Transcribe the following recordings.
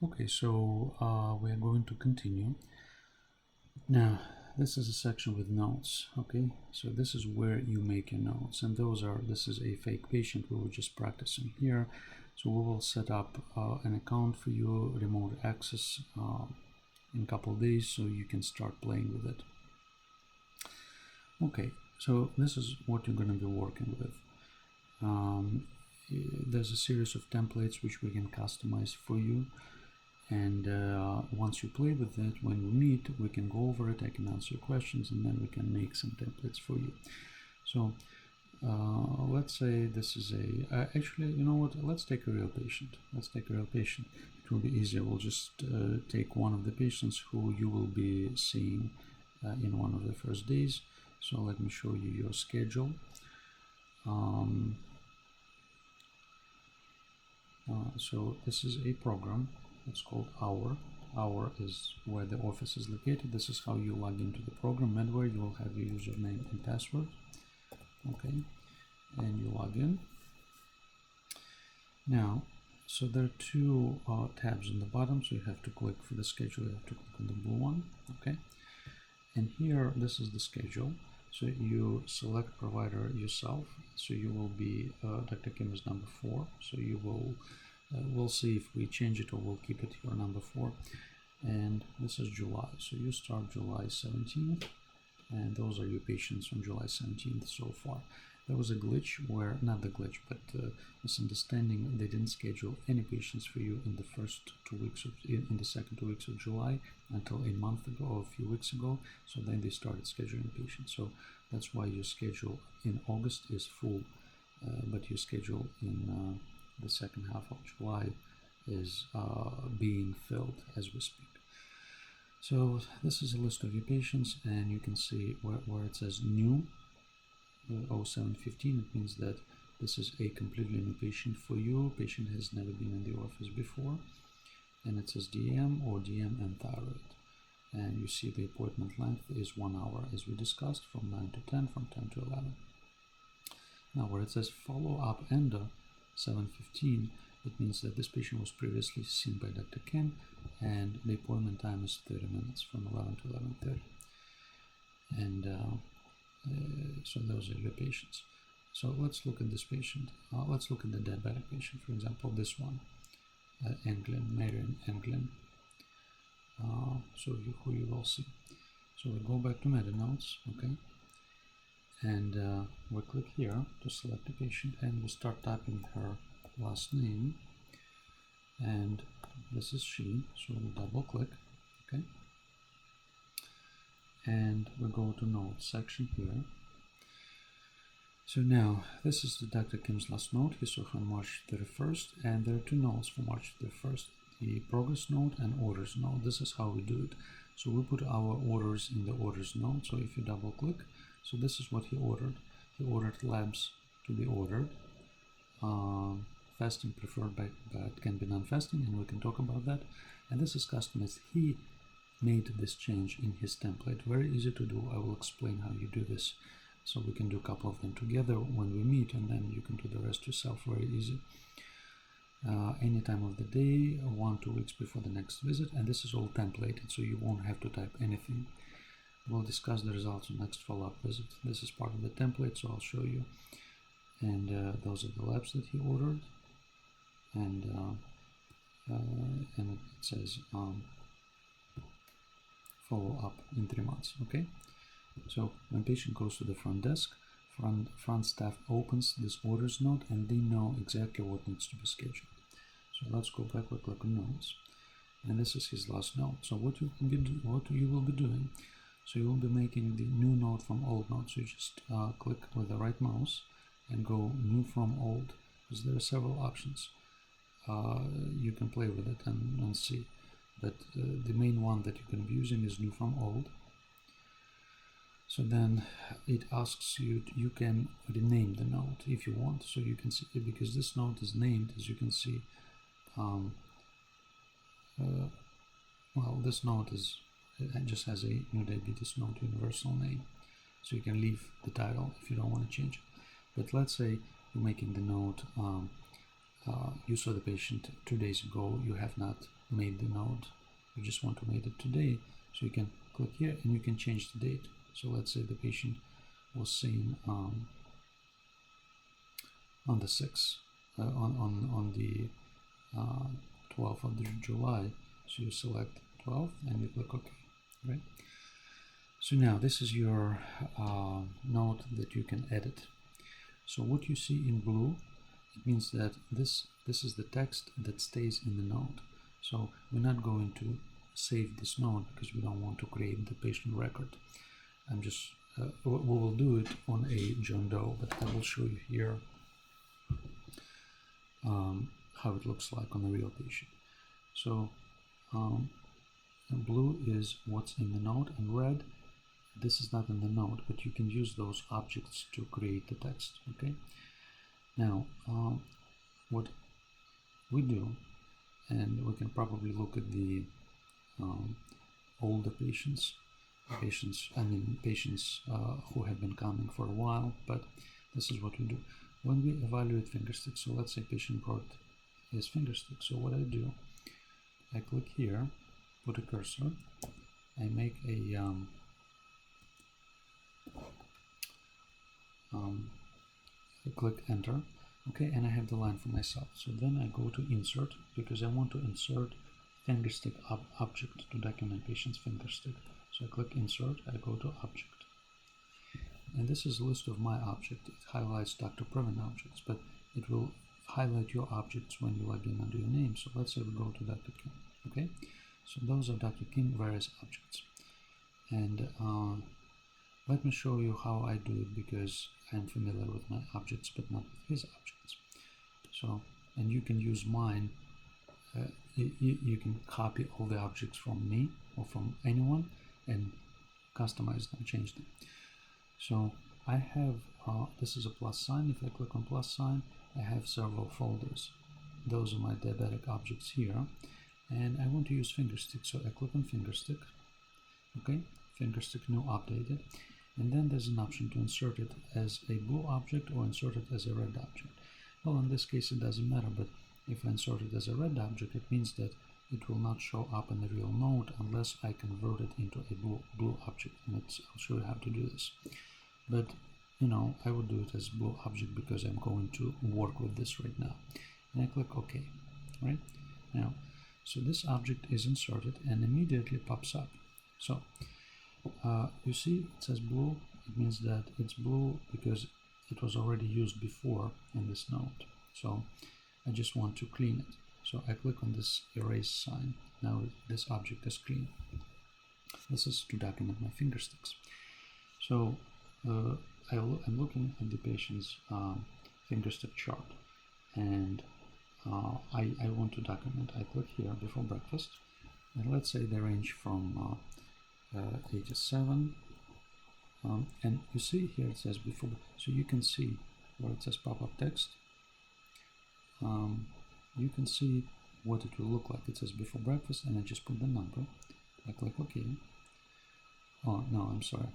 Okay, so we are going to continue. Now, this is a section with notes, okay? So this is where you make your notes, and this is a fake patient we were just practicing here. So we will set up an account for you, remote access in a couple of days, so you can start playing with it. Okay, so this is what you're going to be working with. There's a series of templates which we can customize for you. And once you play with it, when we meet, we can go over it, I can answer your questions, and then we can make some templates for you. So let's say this is actually, you know what, let's take a real patient. It will be easier. We'll just take one of the patients who you will be seeing in one of the first days. So let me show you your schedule. So this is a program. It's called Hour. Hour is where the office is located. This is how you log into the program. Medware, you will have your username and password. Okay, and you log in. Now, so there are two tabs on the bottom. So you have to click for the schedule. You have to click on the blue one. Okay, and here this is the schedule. So you select provider yourself. So you will be Dr. Kim is number 4. So you will. We'll see if we change it or we'll keep it here number 4. And this is July. So you start July 17th, and those are your patients from July 17th so far. There was a glitch where, not the glitch, but misunderstanding. They didn't schedule any patients for you in the first 2 weeks in the second 2 weeks of July until a month ago or a few weeks ago. So then they started scheduling patients. So that's why your schedule in August is full, but your schedule in the second half of July is being filled as we speak. So this is a list of your patients, and you can see where it says new 0715. It means that this is a completely new patient for you. Patient has never been in the office before, and it says DM or DM and thyroid. And you see the appointment length is 1 hour, as we discussed, from 9 to 10, from 10 to 11. Now where it says follow-up endo 7:15, it means that this patient was previously seen by Dr. Kim, and the appointment time is 30 minutes, from 11 to 11:30. And so those are your patients. So let's look at this patient. Let's look at the diabetic patient, for example, this one, Englyn, Marion Englyn. Who you will see. So we go back to MetaNotes, okay? And we click here to select the patient, and we start typing her last name, and this is she, so we double click, okay, and we go to notes section here. So now this is the Dr. Kim's last note. He saw her on March 31st, and there are two notes for March 31st, the progress note and orders note. This is how we do it. So we put our orders in the orders note. So if you double click, so this is what he ordered. He ordered labs to be ordered. Fasting preferred, but can be non-fasting, and we can talk about that. And this is customized. He made this change in his template. Very easy to do. I will explain how you do this. So we can do a couple of them together when we meet, and then you can do the rest yourself. Very easy. Any time of the day, 1-2 weeks before the next visit, and this is all templated, so you won't have to type anything. We'll discuss the results on next follow-up visit. This is part of the template, so I'll show you. And those are the labs that he ordered, and it says follow up in 3 months. Okay, so when patient goes to the front desk, front staff opens this orders note, and they know exactly what needs to be scheduled. So let's go back. We click on notes, and this is his last note. So what you will be doing. So you will be making the new note from old note. So you just click with the right mouse and go new from old, because there are several options. You can play with it and see, but the main one that you can be using is new from old. So then it asks you, you can rename the note if you want. So you can see, because this note is named, as you can see, well, this note just has a new diabetes note universal name. So you can leave the title if you don't want to change it. But let's say you're making the note you saw the patient 2 days ago, you have not made the note, you just want to make it today, so you can click here and you can change the date. So let's say the patient was seen on the 6th, on the 12th of July, so you select 12 and you click OK, right? So now this is your note that you can edit. So what you see in blue, it means that this is the text that stays in the note. So we're not going to save this note because we don't want to create the patient record. I'm just we will do it on a John Doe, but I will show you here how it looks like on a real patient. So blue is what's in the note, and red, this is not in the note, but you can use those objects to create the text. Okay, now what we do, and we can probably look at the older patients who have been coming for a while, but this is what we do when we evaluate finger sticks. So let's say patient brought his finger stick. So what I do, I click here, put a cursor, I make a I click enter, okay, and I have the line for myself. So then I go to insert because I want to insert finger stick object to document patient's finger stick. So I click insert, I go to object, and this is a list of my object. It highlights Dr. Previn objects, but it will highlight your objects when you log in under your name. So let's say we go to Dr. Kim, okay, so those are Dr. Kim various objects, and let me show you how I do it because I'm familiar with my objects but not with his objects. So, and you can use mine, you can copy all the objects from me or from anyone and customize them, change them. So I have, this is a plus sign. If I click on plus sign, I have several folders. Those are my diabetic objects here, and I want to use finger stick, so I click on finger stick, okay, finger stick new updated, and then there's an option to insert it as a blue object or insert it as a red object. Well, in this case it doesn't matter, but if I insert it as a red object, it means that it will not show up in the real note unless I convert it into a blue object, and I'll show you how to do this. But you know, I would do it as blue object because I'm going to work with this right now, and I click OK. Right now, so this object is inserted and immediately pops up. So you see it says blue. It means that it's blue because it was already used before in this note. So I just want to clean it. So I click on this erase sign. Now this object is clean. This is to document my finger sticks. So I'm looking at the patient's finger stick chart, and I want to document. I click here before breakfast, and let's say they range from 8 to 7, and you see here it says before, so you can see where it says pop-up text. You can see what it will look like. It says before breakfast, and I just put the number. I click OK. Oh no, I'm sorry,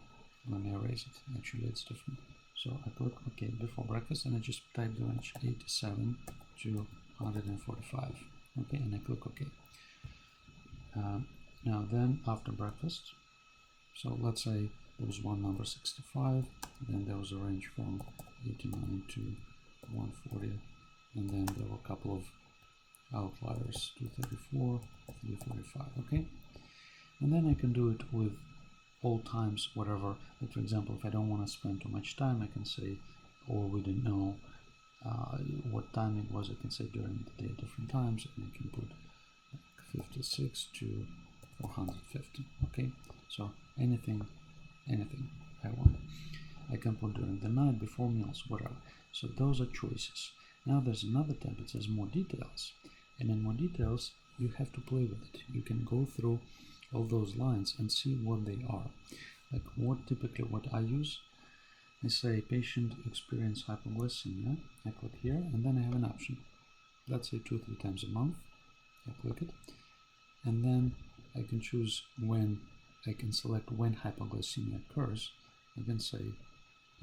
let me erase it. Actually it's different. So I click OK before breakfast, and I just type the range 87 to 145. Okay, and I click OK. Now then after breakfast, so let's say there was one number 65, then there was a range from 89 to 140, and then there were a couple of outliers, 234, 345. Okay, and then I can do it with all times, whatever. Like for example, if I don't want to spend too much time, I can say, or we didn't know what time it was, I can say during the day at different times, and I can put 56 to 450. Okay, so anything I want. I can put during the night, before meals, whatever. So those are choices. Now there's another tab. It says more details, and in more details you have to play with it. You can go through all those lines and see what they are. Like what I use, I say patient experience hypoglycemia. I click here, and then I have an option. Let's say 2-3 times a month. I click it, and then I can choose when. I can select when hypoglycemia occurs. I can say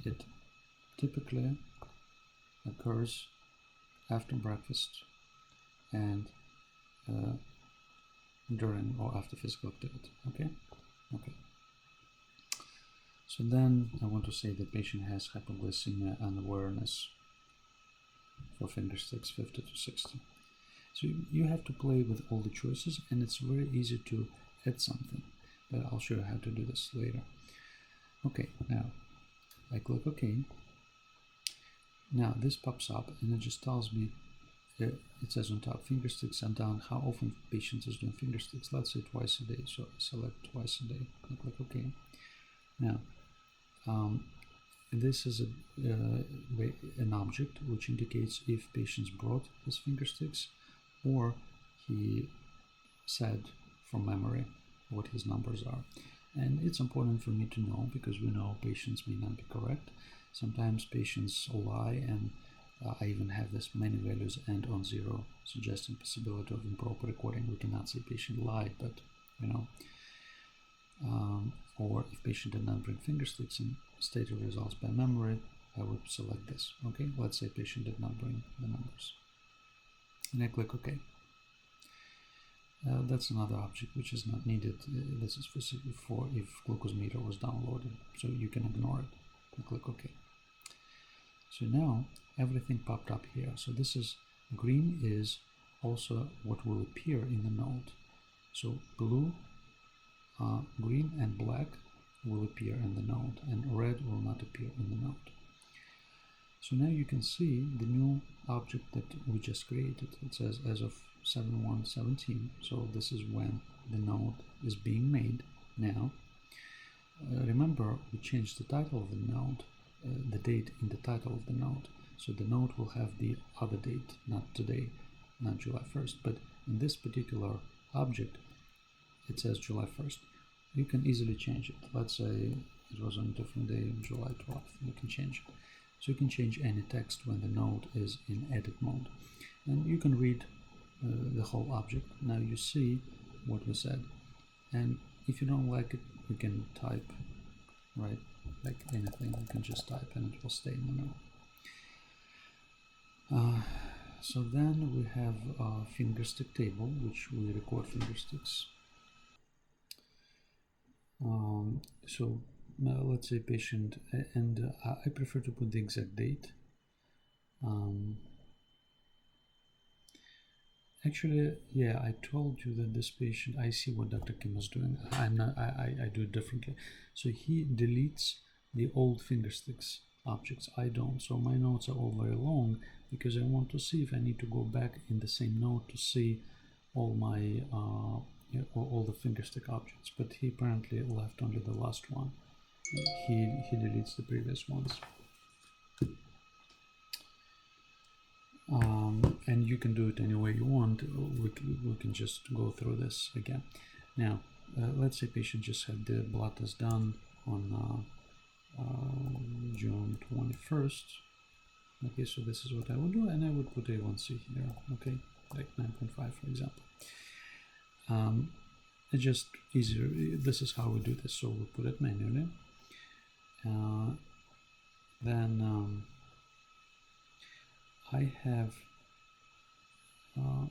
it typically occurs after breakfast, and during or after physical activity. Okay. So then I want to say the patient has hypoglycemia and awareness for finger sticks 50 to 60. So you have to play with all the choices, and it's very easy to add something, but I'll show you how to do this later. Okay, now I click OK. Now this pops up and it just tells me, it says on top finger sticks, and down how often the patient is doing finger sticks. Let's say twice a day, so I select twice a day. I click OK. Now this is an object which indicates if patients brought his finger sticks or he said from memory what his numbers are. And it's important for me to know, because we know patients may not be correct. Sometimes patients lie, and I even have this many values end on 0, suggesting possibility of improper recording. We cannot say patient lied, but you know. Or if patient did not bring finger sticks and stated results by memory, I would select this. Okay, let's say patient did not bring the numbers, and I click OK. That's another object which is not needed. This is for if glucose meter was downloaded, so you can ignore it. I click OK. So now everything popped up here. So this is green is also what will appear in the node. So blue, green and black will appear in the node, and red will not appear in the node. So now you can see the new object that we just created. It says as of 7/1/17, so this is when the node is being made now. Remember, we changed the title of the node, the date in the title of the node, so the node will have the other date, not today, not July 1st, but in this particular object it says July 1st. You can easily change it. Let's say it was on a different day, July 12th. You can change it. So you can change any text when the node is in edit mode, and you can read the whole object. Now you see what was said, and if you don't like it, you can type, right, like anything. You can just type and it will stay in the node. So then we have a finger stick table, which we record finger sticks. So let's say patient, and I prefer to put the exact date. Actually, yeah, I told you that this patient, I see what Dr. Kim is doing. I do it differently. So he deletes the old finger sticks objects. I don't. So my notes are all very long because I want to see if I need to go back in the same note to see all my all the finger stick objects. But he apparently left only the last one. He deletes the previous ones. And you can do it any way you want. We can just go through this again. Now, let's say patient just had the blood test done on June 21st. Okay, so this is what I would do, and I would put A1C here, okay, like 9.5 for example. It's just easier. This is how we do this, so we'll put it manually. Then I have a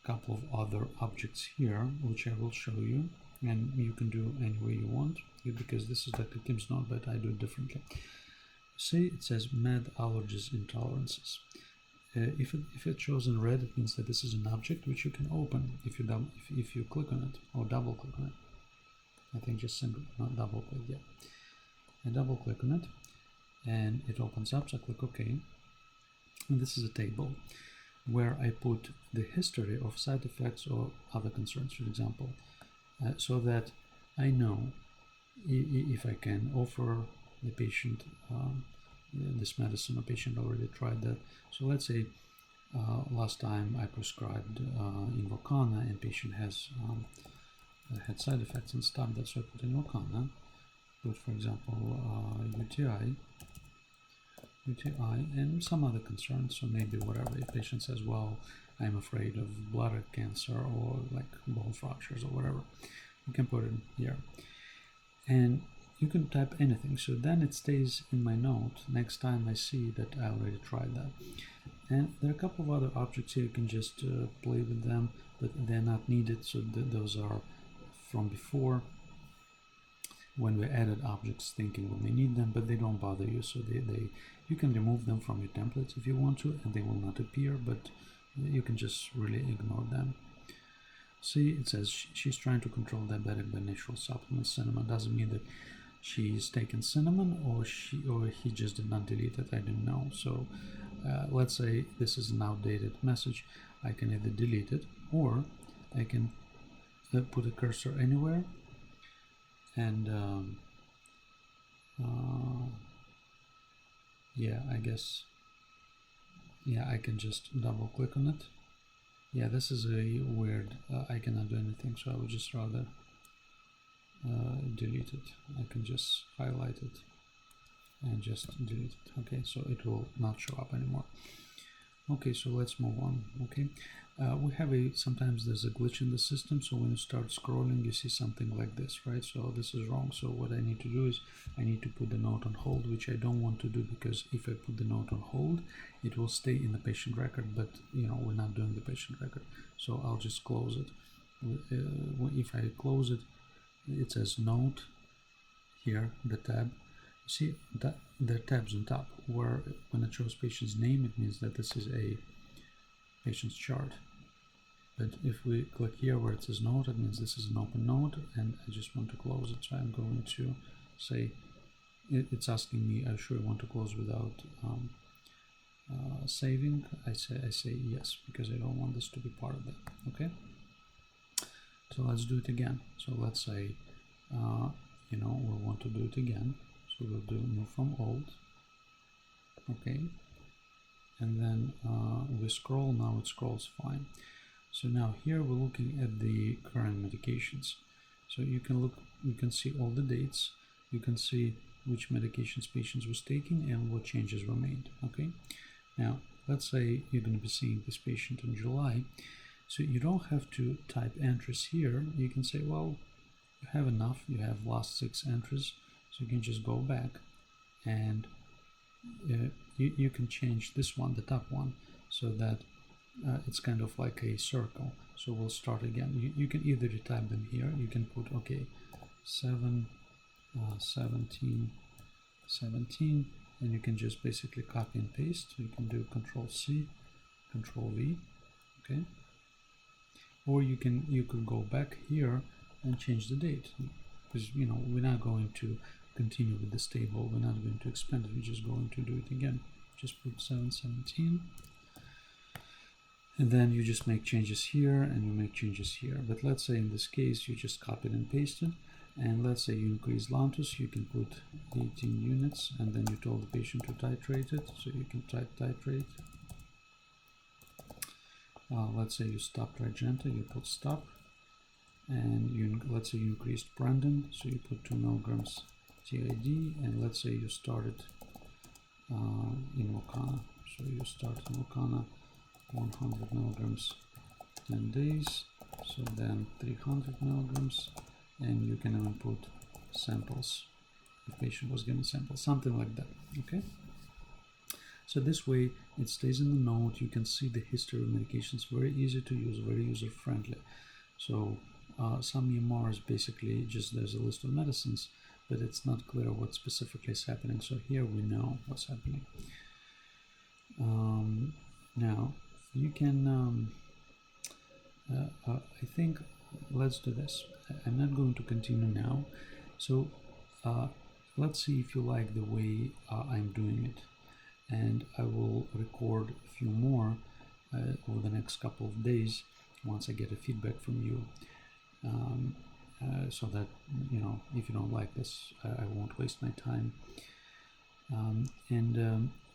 couple of other objects here which I will show you, and you can do any way you want, because this is Dr. Kim's note, but I do it differently. See, it says med allergies intolerances. If it shows in red, it means that this is an object which you can open if you click on it or double click on it. I think just not double click, yeah. I double click on it and it opens up, so I click OK. And this is a table where I put the history of side effects or other concerns, for example, so that I know if I can offer the patient this medicine. A patient already tried that. So let's say last time I prescribed Invokana, and patient has had side effects and stuff. That's why I put Invokana. Put, for example, UTI, and some other concerns. So maybe whatever. If patient says, well, I'm afraid of bladder cancer or like bone fractures or whatever, you can put it here. And you can type anything, so then it stays in my note. Next time I see that I already tried that. And there are a couple of other objects here. You can just play with them, but they're not needed, so those are from before when we added objects thinking we may need them, but they don't bother you, so you can remove them from your templates if you want to, and they will not appear, but you can just really ignore them. See, it says she's trying to control diabetic by natural supplements. Cinnamon doesn't mean that she's taken cinnamon, or he just did not delete it. I didn't know. So let's say this is an outdated message. I can either delete it, or I can put a cursor anywhere, and yeah, I guess, yeah, I can just double click on it. Yeah, this is a weird, I cannot do anything, so I would just rather delete it. I can just highlight it and just delete it. Okay, so it will not show up anymore. Okay, so let's move on. Okay, we have sometimes there's a glitch in the system, so when you start scrolling you see something like this, right? So this is wrong. So what I need to do is I need to put the note on hold, which I don't want to do, because if I put the note on hold it will stay in the patient record, but you know, we're not doing the patient record, so I'll just close it. If I close it, it says note here, the tab. See that there are tabs on top, where when it shows patient's name it means that this is a patient's chart, but if we click here where it says note, it means this is an open note, and I just want to close it. So I'm going to say, it's asking me, I sure want to close without saving. I say yes, because I don't want this to be part of that. Okay, so let's do it again. So let's say you know, we want to do it again, so we'll do new from old. Okay, and then we scroll. Now it scrolls fine. So now here we're looking at the current medications. So you can see all the dates, you can see which medications patients was taking and what changes were made. Okay, now let's say you're going to be seeing this patient in July, so you don't have to type entries here. You can say, well, you have enough, you have last 6 entries, so you can just go back and you can change this one, the top one, so that it's kind of like a circle. So we'll start again. You can either type them here, you can put, okay, 7 17 17, and you can just basically copy and paste. You can do Control C, Control V, okay, or you could go back here and change the date, because you know, we're not going to continue with this table, we're not going to expand it, we're just going to do it again. Just put 7/17, and then you just make changes here and you make changes here. But let's say in this case you just copied and pasted, and let's say you increase Lantus, you can put 18 units, and then you told the patient to titrate it, so you can type titrate. Let's say you stopped Tradjenta, you put stop, and let's say you increased Brandon, so you put 2 milligrams TID, and let's say you started in Wakana, so you start in Wakana 100 milligrams 10 days, so then 300 milligrams, and you can even put samples. The patient was given samples, something like that. Okay, so this way it stays in the note. You can see the history of medications, very easy to use, very user friendly. So some EMRs basically just there's a list of medicines, but it's not clear what specifically is happening. So here we know what's happening. Now you can I think let's do this. I'm not going to continue now, so let's see if you like the way I'm doing it, and I will record a few more over the next couple of days once I get a feedback from you, so that, you know, if you don't like this, I won't waste my time.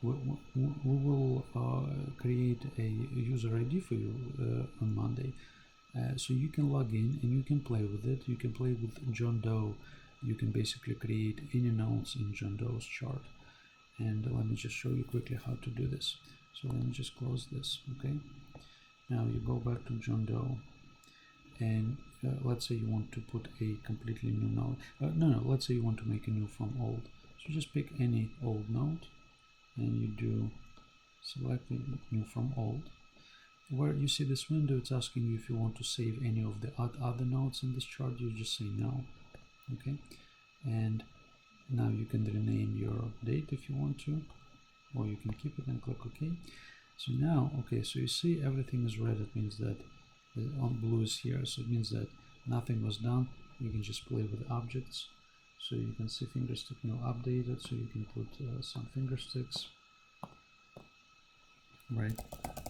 We will create a user ID for you on Monday, so you can log in and you can play with it. You can play with John Doe. You can basically create any notes in John Doe's chart, and let me just show you quickly how to do this. So let me just close this. Okay, now you go back to John Doe, and let's say you want to put a completely new note. No, let's say you want to make a new from old. So just pick any old note and you do select the new from old. Where you see this window, it's asking you if you want to save any of the other nodes in this chart. You just say no. Okay, and now you can rename your date if you want to, or you can keep it and click OK. So now, okay, so you see everything is red. It means that on blue is here, so it means that nothing was done. You can just play with objects. So you can see finger stick now updated, so you can put some finger sticks, right?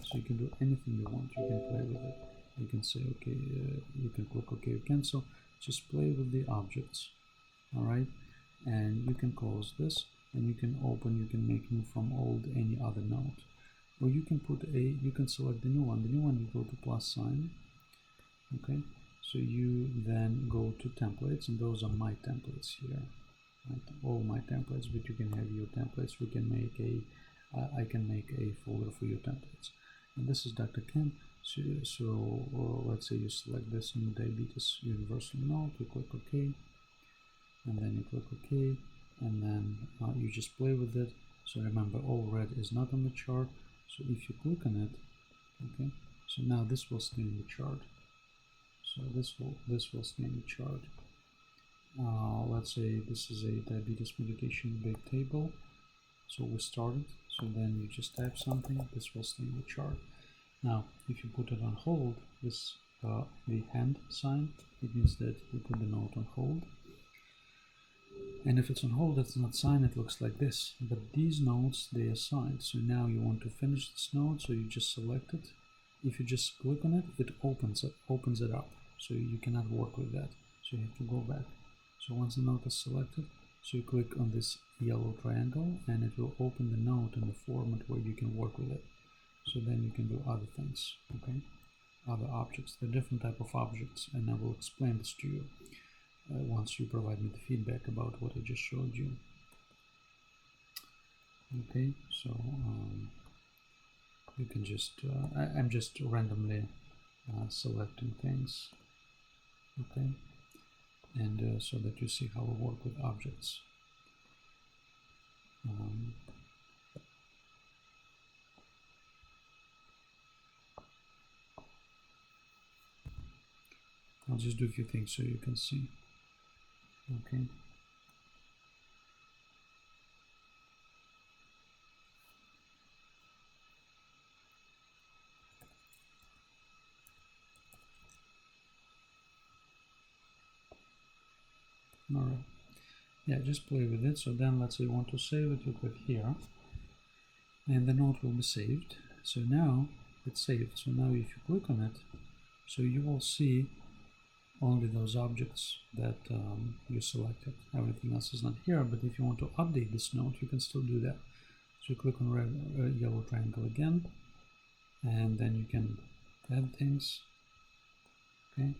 So you can do anything you want. You can play with it. You can say okay, you can click OK or cancel. Just play with the objects, all right? And you can close this, and you can open, you can make new from old any other node. Or you can put you can select the new one. The new one, you go to plus sign, okay? So you then go to templates, and those are my templates here, right? All my templates, but you can have your templates. We can make I can make a folder for your templates. And this is Dr. Ken. So let's say you select this new diabetes universal node, you click OK, and then you click OK, and then you just play with it. So remember, all red is not on the chart. So if you click on it, okay, so now this will stay in the chart. So this will stay in the chart. Let's say this is a diabetes medication big table. So we started. So then you just type something. This will stay in the chart. Now, if you put it on hold, this the hand sign, it means that you put the node on hold. And if it's on hold, it's not signed, it looks like this. But these nodes, they are signed. So now you want to finish this node, so you just select it. If you just click on it, it opens it up. So you cannot work with that. So you have to go back. So once the node is selected, so you click on this yellow triangle, and it will open the node in the format where you can work with it. So then you can do other things, okay? Other objects. There are different type of objects, and I will explain this to you once you provide me the feedback about what I just showed you. Okay, so you can just, I'm just randomly selecting things, okay? And so that you see how we work with objects. I'll just do a few things so you can see. Okay. All right. Yeah, just play with it. So then let's say you want to save it, you click here, and the node will be saved. So now it's saved. So now if you click on it, so you will see only those objects that you selected. Everything else is not here, but if you want to update this node, you can still do that. So you click on red, yellow triangle again, and then you can add things, okay?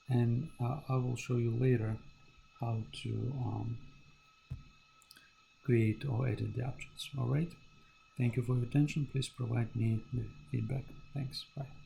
And I will show you later how to create or edit the objects. All right. Thank you for your attention. Please provide me the feedback. Thanks. Bye.